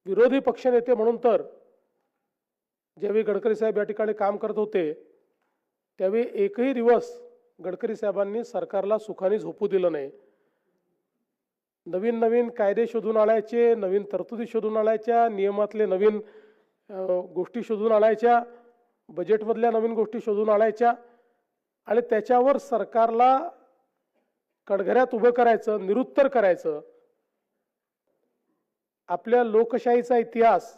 विरोधी पक्षनेते म्हणून तर ज्यावेळी गडकरी साहेब या ठिकाणी काम करत होते त्यावेळी एकही दिवस गडकरी साहेबांनी सरकारला सुखाने झोपू दिलं नाही। नवीन नवीन कायदे शोधून आणायचे, नवीन तरतुदी शोधून आणायच्या, नियमातले नवीन गोष्टी शोधून आणायच्या, बजेटमधल्या नवीन गोष्टी शोधून आणायच्या आणि त्याच्यावर सरकारला कडघऱ्यात उभं करायचं, निरुत्तर करायचं। आपल्या लोकशाहीचा इतिहास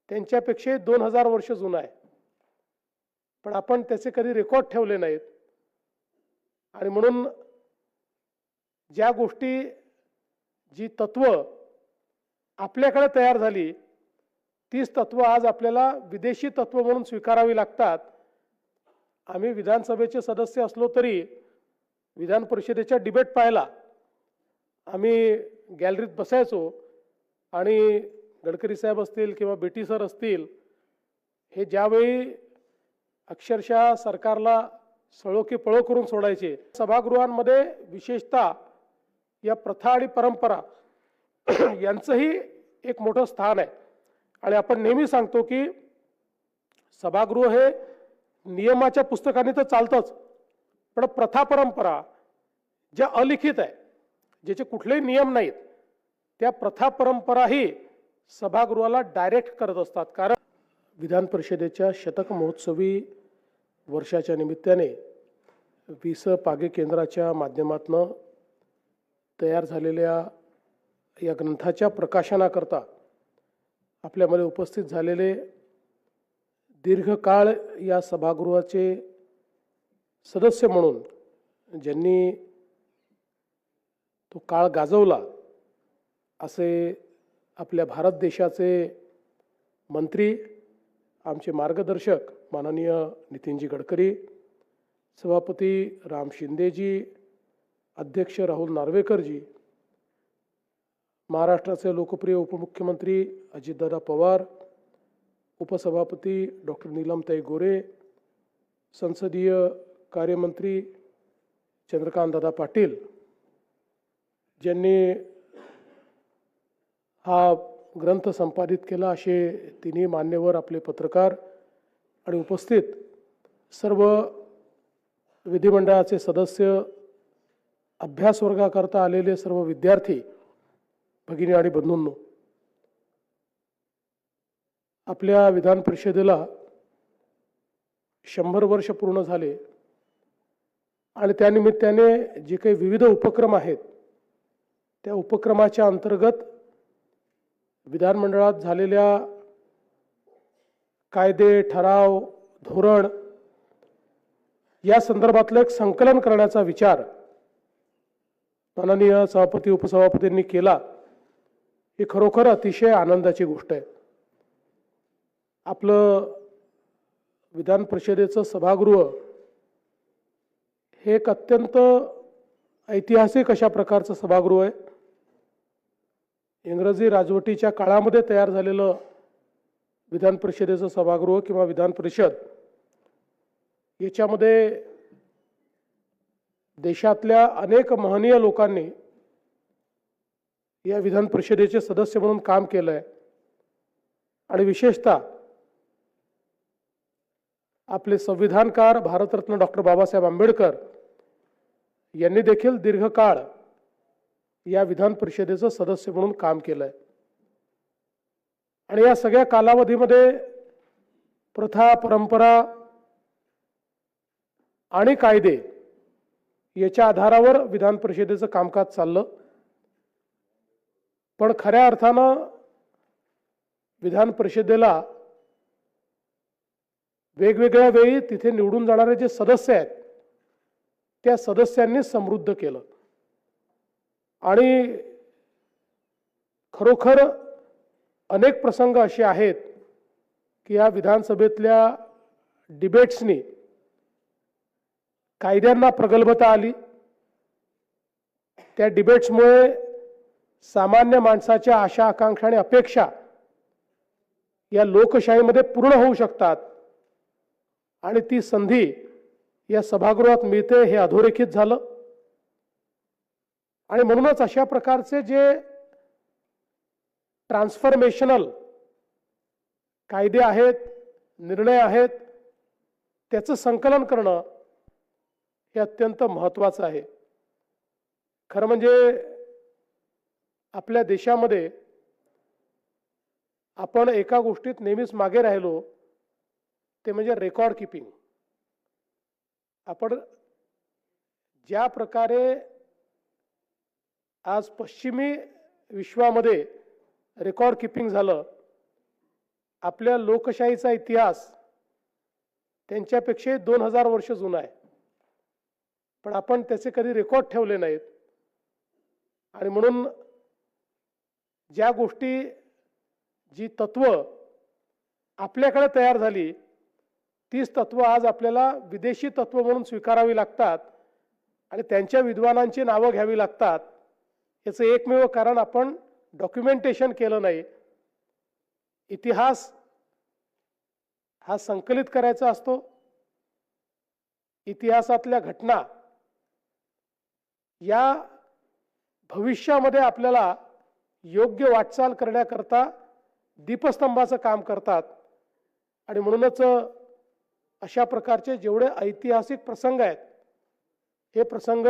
त्यांच्यापेक्षा 2000 वर्ष जुना आहे, पण आपण त्याचे कधी रेकॉर्ड ठेवले नाहीत। आणि म्हणून ज्या गोष्टी, जी तत्व आपल्याकडे तयार झाली तीच तत्व आज आपल्याला विदेशी तत्व म्हणून स्वीकारावी लागतात। आम्ही विधानसभेचे सदस्य असलो तरी विधान परिषदेच्या डिबेट पाहायला आम्ही गॅलरीत बसायचो आणि गडकरी साहेब असतील किंवा बेटी सर असतील, हे ज्यावेळी अक्षरशः सरकारला सळो की पळो करून सोडायचे। सभागृहांमध्ये विशेषतः या प्रथा आणि परंपरा यांचंही एक मोठं स्थान आहे आणि आपण नेहमी सांगतो की सभागृह हे नियमाच्या पुस्तकाने तर चालतंच, पण प्रथा परंपरा ज्या अलिखित आहे, ज्याचे कुठलेही नियम नाहीत, त्या प्रथा परंपराही सभागृहाला डायरेक्ट करत असतात। कारण विधान परिषदेच्या शतक महोत्सवी वर्षाच्या निमित्ताने विस पागे केंद्राच्या माध्यमातून तयार झालेल्या या ग्रंथाच्या प्रकाशनाकरता आपल्यामध्ये उपस्थित झालेले दीर्घकाळ या सभागृहाचे सदस्य म्हणून ज्यांनी तो काळ गाजवला असे आपल्या भारत देशाचे मंत्री, आमचे मार्गदर्शक माननीय नितीनजी गडकरी, सभापती राम शिंदेजी, अध्यक्ष राहुल नार्वेकरजी, महाराष्ट्राचे लोकप्रिय उपमुख्यमंत्री अजितदादा पवार, उपसभापती डॉक्टर नीलमताई गोरे, संसदीय कार्यमंत्री चंद्रकांतदादा पाटील, ज्यांनी हा ग्रंथ संपादित केला, असे तिन्ही मान्यवर, आपले पत्रकार आणि उपस्थित सर्व विधिमंडळाचे सदस्य, अभ्यास वर्गाकरता आलेले सर्व विद्यार्थी भगिनी आणि बंधूंनो, आपल्या विधान परिषदेला 100 वर्ष पूर्ण झाले आणि त्यानिमित्ताने जे काही विविध उपक्रम आहेत त्या उपक्रमाच्या अंतर्गत विधानमंडळात झालेल्या कायदे, ठराव, धोरण या संदर्भातलं एक संकलन करण्याचा विचार माननीय सभापती उपसभापतींनी केला। ही खरोखर अतिशय आनंदाची गोष्ट आहे। आपलं विधान परिषदेचं सभागृह हे एक अत्यंत ऐतिहासिक अशा प्रकारचं सभागृह आहे। इंग्रजी राजवटीच्या काळामध्ये तयार झालेलं विधान परिषदेचं सभागृह किंवा विधान परिषद, याच्यामध्ये देशातल्या अनेक महनीय लोकांनी या विधान परिषदेचे सदस्य म्हणून काम केलं आहे आणि विशेषतः आपले संविधानकार भारतरत्न डॉक्टर बाबासाहेब आंबेडकर यांनी देखील दीर्घकाळ या विधान परिषदेचं सदस्य म्हणून काम केलं आहे आणि या सगळ्या कालावधीमध्ये प्रथा, परंपरा आणि कायदे याच्या आधारावर विधान परिषदेचं कामकाज चाललं। पण खऱ्या अर्थानं विधान परिषदेला वेगवेगळ्या वेळी तिथे निवडून जाणारे जे सदस्य आहेत त्या सदस्यांनी समृद्ध केलं आणि खरोखर अनेक प्रसंग असे आहेत की या विधानसभेतल्या डिबेट्सनी कायद्यांना प्रगल्भता आली। त्या डिबेट्समुळे सामान्य माणसाच्या आशा, आकांक्षा आणि अपेक्षा या लोकशाहीमध्ये पूर्ण होऊ शकतात आणि ती संधी या सभागृहात मिळते हे अधोरेखित झालं। आणि म्हणूनच अशा प्रकारचे जे ट्रान्सफॉर्मेशनल कायदे आहेत, निर्णय आहेत, त्याचं संकलन करणं हे अत्यंत महत्त्वाचं आहे. खरं म्हणजे आपल्या देशामध्ये आपण एका गोष्टीत नेहमीच मागे राहिलो, ते म्हणजे रेकॉर्ड किपिंग. आपण ज्या प्रकारे आज पश्चिमी विश्वामध्ये रेकॉर्ड किपिंग झालं, आपल्या लोकशाहीचा इतिहास त्यांच्यापेक्षा 2000 वर्ष जुना आहे, पण आपण त्याचे कधी रेकॉर्ड ठेवले नाहीत. आणि म्हणून ज्या गोष्टी, जी तत्व आपल्याकडे तयार झाली, तीच तत्व आज आपल्याला विदेशी तत्व म्हणून स्वीकारावी लागतात आणि त्यांच्या विद्वानांची नावं घ्यावी लागतात. याचं एकमेव कारण आपण डॉक्युमेंटेशन केलं नाही. इतिहास हा संकलित करायचा असतो. इतिहासातल्या घटना या भविष्यामध्ये आपल्याला योग्य वाटचाल करण्याकरता दीपस्तंभाचं काम करतात. आणि म्हणूनच अशा प्रकारचे जेवढे ऐतिहासिक प्रसंग आहेत, हे प्रसंग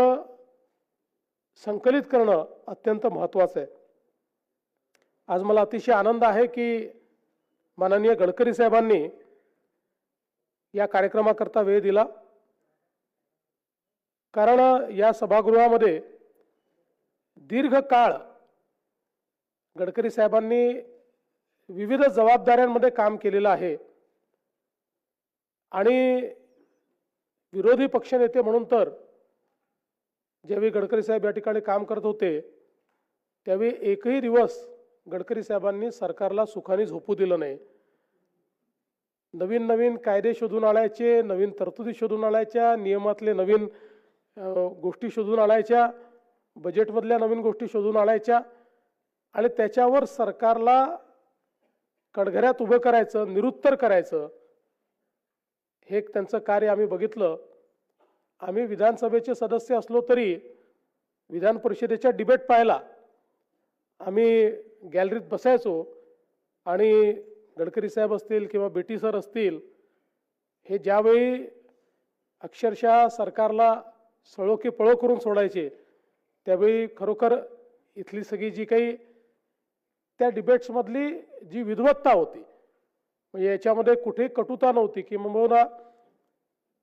संकलित करणं अत्यंत महत्त्वाचं आहे. आज मला अतिशय आनंद आहे की माननीय गडकरी साहेबांनी या कार्यक्रमाकरता वेळ दिला. कारण या सभागृहामध्ये दीर्घकाळ गडकरी साहेबांनी विविध जबाबदाऱ्यांमध्ये काम केलेलं आहे आणि विरोधी पक्षनेते म्हणून तर ज्यावेळी गडकरी साहेब या ठिकाणी काम करत होते, त्यावेळी एकही दिवस गडकरी साहेबांनी सरकारला सुखाने झोपू दिलं नाही. नवीन नवीन कायदे शोधून आणायचे, नवीन तरतुदी शोधून आणायच्या, नियमातले नवीन गोष्टी शोधून आणायच्या, बजेटमधल्या नवीन गोष्टी शोधून आणायच्या आणि त्याच्यावर सरकारला कडघऱ्यात उभं करायचं, निरुत्तर करायचं, हे एक त्यांचं कार्य आम्ही बघितलं. आम्ही विधानसभेचे सदस्य असलो तरी विधान परिषदेच्या डिबेट पाहायला आम्ही गॅलरीत बसायचो आणि गडकरी साहेब असतील किंवा बेटी सर असतील, हे ज्यावेळी अक्षरशः सरकारला सळो की पळो करून सोडायचे, त्यावेळी खरोखर इथली सगळी जी काही त्या डिबेट्समधली जी विद्वत्ता होती, म्हणजे याच्यामध्ये कुठेही कटुता नव्हती, की किंबहुना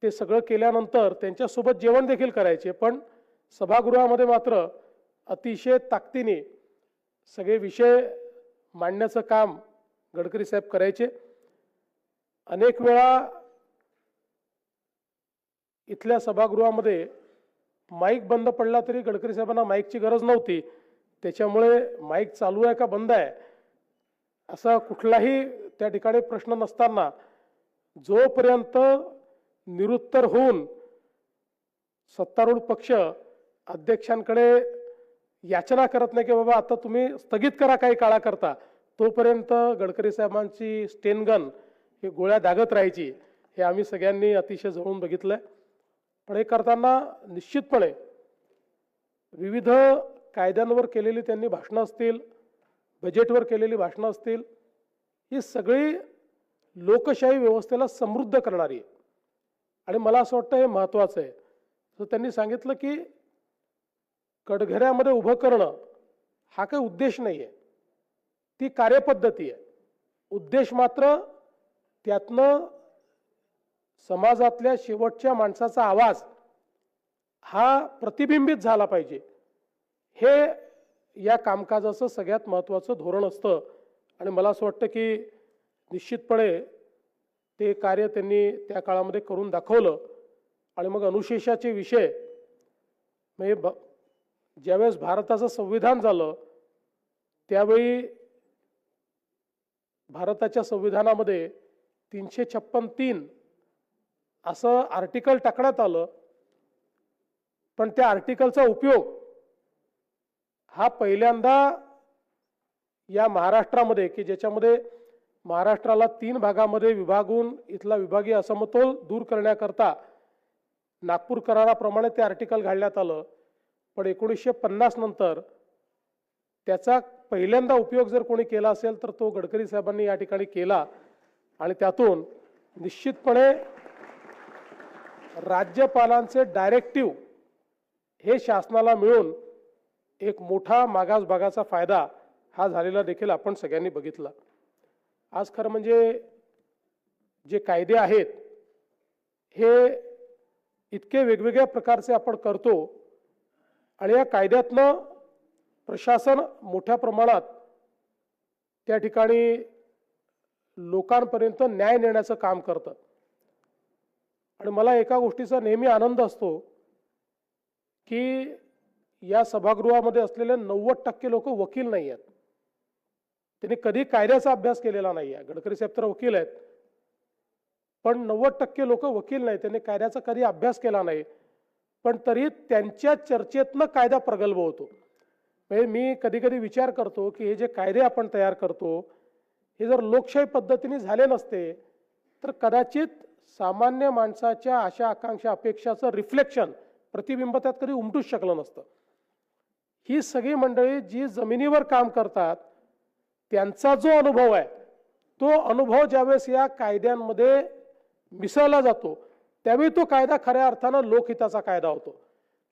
ते सगळं केल्यानंतर त्यांच्यासोबत जेवण देखील करायचे, पण सभागृहामध्ये मात्र अतिशय ताकदीने सगळे विषय मांडण्याचं काम गडकरी साहेब करायचे. अनेक वेळा इथल्या सभागृहामध्ये माईक बंद पडला तरी गडकरी साहेबांना माईकची गरज नव्हती. त्याच्यामुळे माईक चालू आहे का बंद आहे असा कुठलाही त्या ठिकाणी प्रश्न नसताना जोपर्यंत निरुत्तर होऊन सत्तारूढ पक्ष अध्यक्षांकडे याचना करत नाही की बाबा आता तुम्ही स्थगित करा काही काळाकरता, तोपर्यंत गडकरी साहेबांची स्टेनगन ही गोळ्या दागत राहायची. हे आम्ही सगळ्यांनी अतिशय जवळून बघितलंय. पण हे करताना निश्चितपणे विविध कायद्यांवर केलेली त्यांनी भाषणं असतील, बजेटवर केलेली भाषणं असतील, ही सगळी लोकशाही व्यवस्थेला समृद्ध करणारी आहे. आणि मला असं वाटतं हे महत्त्वाचं आहे. तर त्यांनी सांगितलं की कडघऱ्यामध्ये उभं करणं हा काही उद्देश नाही आहे, ती कार्यपद्धती आहे. उद्देश मात्र त्यातनं समाजातल्या शेवटच्या माणसाचा आवाज हा प्रतिबिंबित झाला पाहिजे, हे या कामकाजाचं सगळ्यात महत्त्वाचं धोरण असतं. आणि मला असं वाटतं की निश्चितपणे ते कार्य त्यांनी त्या काळामध्ये करून दाखवलं. आणि मग अनुशेषाचे विषय म्हणजे ज्यावेळेस भारताचं संविधान झालं त्यावेळी भारताच्या संविधानामध्ये 356(3) असं आर्टिकल टाकण्यात आलं. पण त्या आर्टिकलचा उपयोग हा पहिल्यांदा या महाराष्ट्रामध्ये, की ज्याच्यामध्ये महाराष्ट्राला 3 भागामध्ये विभागून इथला विभागीय असमतोल दूर करण्याकरता नागपूर कराराप्रमाणे ते आर्टिकल घालण्यात आलं. पण 1950 नंतर त्याचा पहिल्यांदा उपयोग जर कोणी केला असेल तर तो गडकरी साहेबांनी या ठिकाणी केला आणि त्यातून निश्चितपणे राज्यपालांचे डायरेक्टिव्ह हे शासनाला मिळून एक मोठा मागास भागाचा फायदा हा झालेला देखील आपण सगळ्यांनी बघितला। आज खरं म्हणजे जे कायदे आहेत हे इतके वेगवेगळ्या प्रकारचे आपण करतो आणि या कायद्यातनं प्रशासन मोठ्या प्रमाणात त्या ठिकाणी लोकांपर्यंत न्याय नेण्याचं काम करतं आणि मला एका गोष्टीचा नेहमी आनंद असतो की या सभागृहामध्ये असलेले 90% लोक वकील नाही आहेत। त्यांनी कधी कायद्याचा अभ्यास केलेला नाही आहे। गडकरी साहेब तर वकील आहेत, पण 90% लोक वकील नाही, त्यांनी कायद्याचा कधी अभ्यास केला नाही, पण तरी त्यांच्या चर्चेतनं कायदा प्रगल्भ होतो। म्हणजे मी कधी कधी विचार करतो की हे जे कायदे आपण तयार करतो हे जर लोकशाही पद्धतीने झाले नसते तर कदाचित सामान्य माणसाच्या आशा आकांक्षा अपेक्षाचं रिफ्लेक्शन प्रतिबिंब त्यात कधी उमटूच शकलं नसतं। ही सगळी मंडळी जी जमिनीवर काम करतात त्यांचा जो अनुभव आहे तो अनुभव ज्यावेळेस या कायद्यांमध्ये मिसळला जातो त्यावेळी तो कायदा खऱ्या अर्थानं लोकहिताचा कायदा होतो।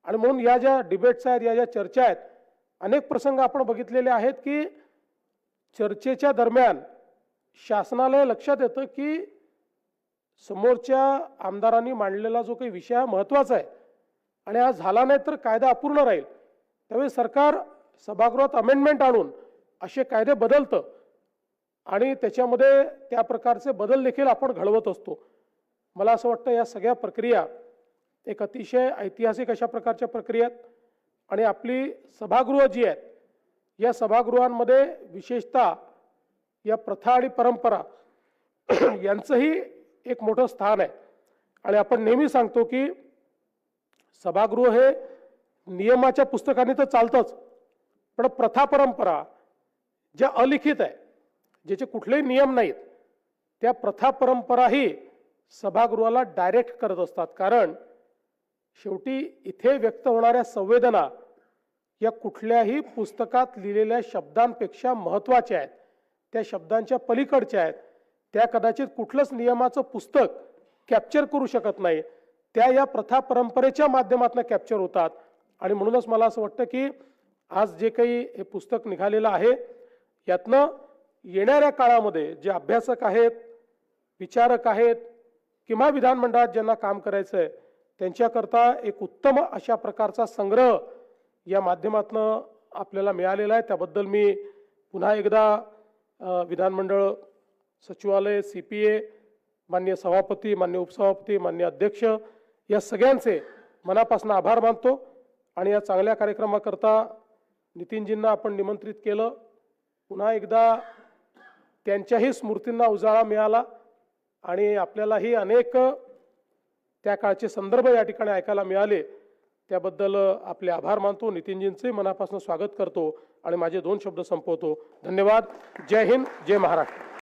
आणि म्हणून या ज्या डिबेट्स आहेत, या ज्या चर्चा आहेत, अनेक प्रसंग आपण बघितलेले आहेत की चर्चेच्या दरम्यान शासनाला लक्षात येतं की समोरच्या आमदारांनी मांडलेला जो काही विषय महत्त्वाचा आहे आणि हा झाला नाही तर कायदा अपूर्ण राहील, त्यावेळी सरकार सभागृहात अमेंडमेंट आणून असे कायदे बदलतं आणि त्याच्यामध्ये त्या प्रकारचे बदल देखील आपण घडवत असतो। मला असं वाटतं या सगळ्या प्रक्रिया एक अतिशय ऐतिहासिक अशा प्रकारच्या प्रक्रिया आहेत आणि आपली सभागृह जी आहेत या सभागृहांमध्ये विशेषतः या प्रथा आणि परंपरा यांचंही एक मोठं स्थान आहे। आणि आपण नेहमी सांगतो की सभागृह हे नियमाच्या पुस्तकाने तर चालतंच, पण प्रथा परंपरा ज्या अलिखित आहे, ज्याचे कुठलेही नियम नाहीत, त्या प्रथा परंपराही सभागृहाला डायरेक्ट करत असतात। कारण शेवटी इथे व्यक्त होणाऱ्या संवेदना या कुठल्याही पुस्तकात लिहिलेल्या शब्दांपेक्षा महत्त्वाच्या आहेत, त्या शब्दांच्या पलीकडच्या आहेत, त्या कदाचित कुठलंच नियमाचं पुस्तक कॅप्चर करू शकत नाही, त्या या प्रथा परंपरेच्या माध्यमातून कॅप्चर होतात। आणि म्हणूनच मला असं वाटतं की आज जे काही हे पुस्तक निघालेलं आहे यातनं येणाऱ्या काळामध्ये जे अभ्यासक आहेत, विचारक आहेत किंवा विधानमंडळात ज्यांना काम करायचं आहे त्यांच्याकरता एक उत्तम अशा प्रकारचा संग्रह या माध्यमातून आपल्याला मिळालेला आहे। त्याबद्दल मी पुन्हा एकदा विधानमंडळ सचिवालय, CPA, माननीय सभापती, माननीय उपसभापती, माननीय अध्यक्ष या सगळ्यांचे मनापासून आभार मानतो। आणि या चांगल्या कार्यक्रमाकरता नितीनजींना आपण निमंत्रित केलं, पुन्हा एकदा त्यांच्याही स्मृतींना उजाळा मिळाला आणि आपल्यालाही अनेक त्या काळचे संदर्भ या ठिकाणी ऐकायला मिळाले, त्याबद्दल आपले आभार मानतो। नितीनजींचे मनापासून स्वागत करतो आणि माझे 2 शब्द संपवतो। धन्यवाद। जय हिंद, जय महाराष्ट्र।